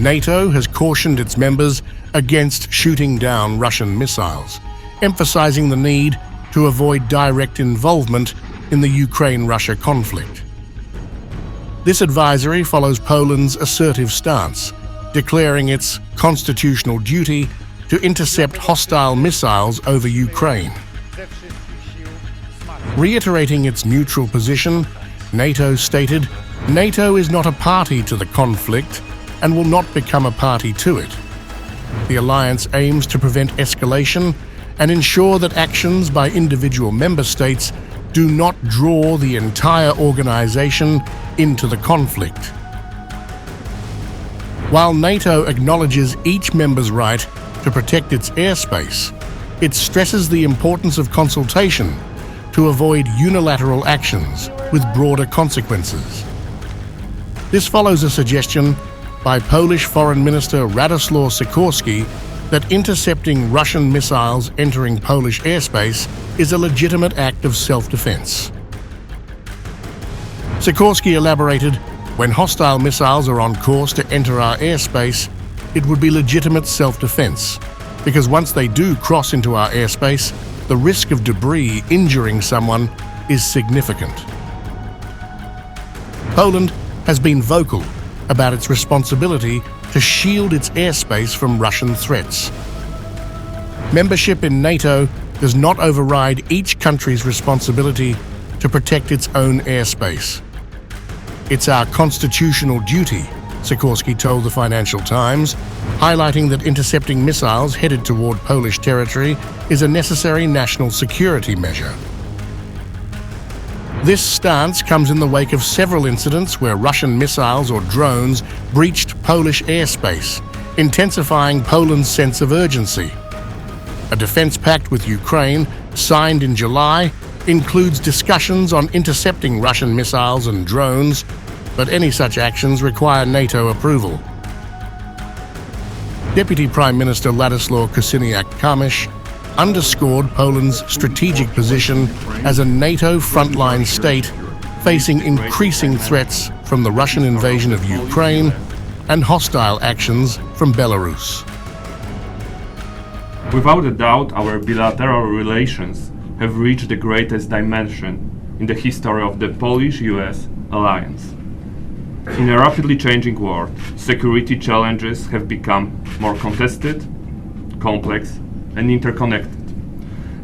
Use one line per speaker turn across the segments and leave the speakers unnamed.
NATO has cautioned its members against shooting down Russian missiles, emphasizing the need to avoid direct involvement in the Ukraine-Russia conflict. This advisory follows Poland's assertive stance, declaring its constitutional duty to intercept hostile missiles over Ukraine. Reiterating its neutral position, NATO stated, "NATO is not a party to the conflict and will not become a party to it. The alliance aims to prevent escalation and ensure that actions by individual member states do not draw the entire organization into the conflict." While NATO acknowledges each member's right to protect its airspace, it stresses the importance of consultation to avoid unilateral actions with broader consequences. This follows a suggestion by Polish Foreign Minister Radoslaw Sikorski that intercepting Russian missiles entering Polish airspace is a legitimate act of self-defense. Sikorski elaborated, "When hostile missiles are on course to enter our airspace, it would be legitimate self-defense, because once they do cross into our airspace, the risk of debris injuring someone is significant." Poland has been vocal about its responsibility to shield its airspace from Russian threats. Membership in NATO does not override each country's responsibility to protect its own airspace. "It's our constitutional duty," Sikorski told the Financial Times, highlighting that intercepting missiles headed toward Polish territory is a necessary national security measure. This stance comes in the wake of several incidents where Russian missiles or drones breached Polish airspace, intensifying Poland's sense of urgency. A defense pact with Ukraine, signed in July, includes discussions on intercepting Russian missiles and drones, but any such actions require NATO approval. Deputy Prime Minister Władysław Kosiniak-Kamysz underscored Poland's strategic position as a NATO frontline state facing increasing threats from the Russian invasion of Ukraine and hostile actions from Belarus.
Without a doubt, our bilateral relations have reached the greatest dimension in the history of the Polish-US alliance. In a rapidly changing world, security challenges have become more contested, complex, and interconnected.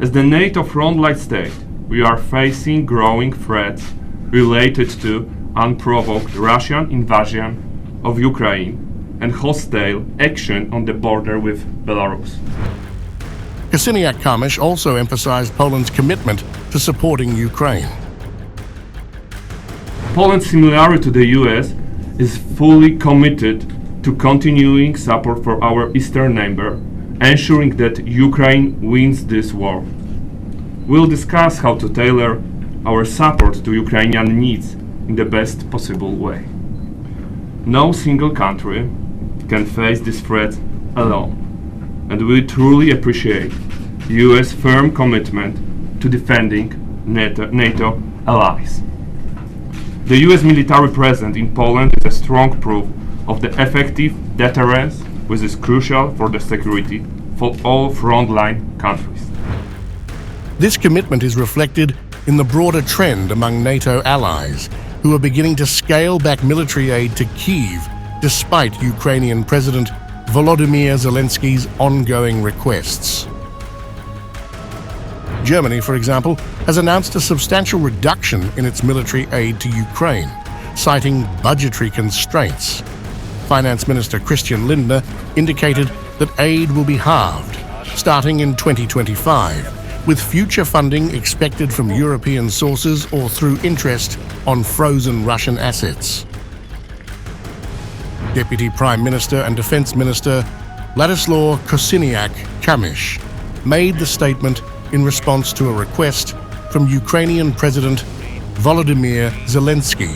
As the NATO frontline state, we are facing growing threats related to unprovoked Russian invasion of Ukraine and hostile action on the border with Belarus.
Kosiniak-Kamysz also emphasized Poland's commitment to supporting Ukraine.
Poland, similarly to the US, is fully committed to continuing support for our eastern neighbor, ensuring that Ukraine wins this war. We'll discuss how to tailor our support to Ukrainian needs in the best possible way. No single country can face this threat alone, and we truly appreciate US firm commitment to defending NATO allies. The US military presence in Poland is a strong proof of the effective deterrence which is crucial for the security for all frontline countries.
This commitment is reflected in the broader trend among NATO allies, who are beginning to scale back military aid to Kyiv despite Ukrainian President Volodymyr Zelensky's ongoing requests. Germany, for example, has announced a substantial reduction in its military aid to Ukraine, citing budgetary constraints. Finance Minister Christian Lindner indicated that aid will be halved, starting in 2025, with future funding expected from European sources or through interest on frozen Russian assets. Deputy Prime Minister and Defense Minister Władysław Kosiniak-Kamysz made the statement in response to a request from Ukrainian President Volodymyr Zelensky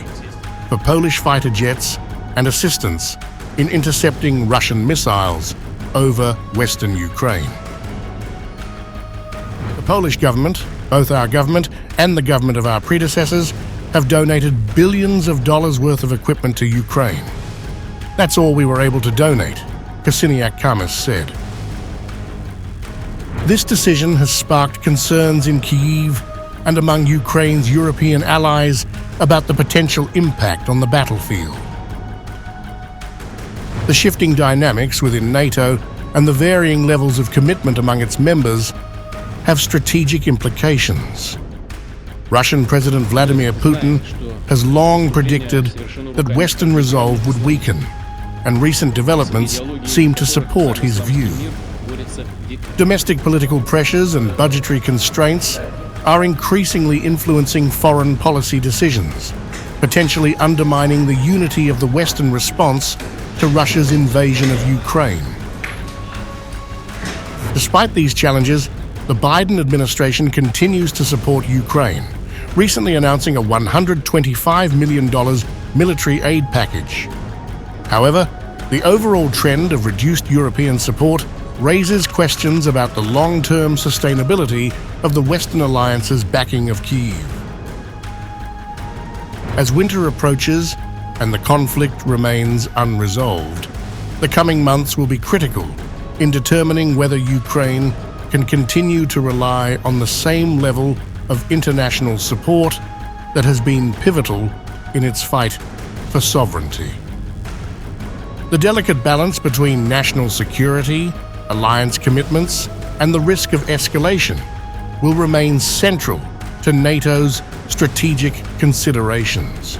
for Polish fighter jets and assistance in intercepting Russian missiles over western Ukraine. The Polish government, both our government and the government of our predecessors, have donated billions of dollars worth of equipment to Ukraine. That's all we were able to donate, Kasyniak said. This decision has sparked concerns in Kyiv and among Ukraine's European allies about the potential impact on the battlefield. The shifting dynamics within NATO and the varying levels of commitment among its members have strategic implications. Russian President Vladimir Putin has long predicted that Western resolve would weaken, and recent developments seem to support his view. Domestic political pressures and budgetary constraints are increasingly influencing foreign policy decisions, potentially undermining the unity of the Western response to Russia's invasion of Ukraine. Despite these challenges, the Biden administration continues to support Ukraine, recently announcing a $125 million military aid package. However, the overall trend of reduced European support raises questions about the long-term sustainability of the Western alliance's backing of Kyiv. As winter approaches and the conflict remains unresolved, the coming months will be critical in determining whether Ukraine can continue to rely on the same level of international support that has been pivotal in its fight for sovereignty. The delicate balance between national security, alliance commitments, and the risk of escalation will remain central to NATO's strategic considerations.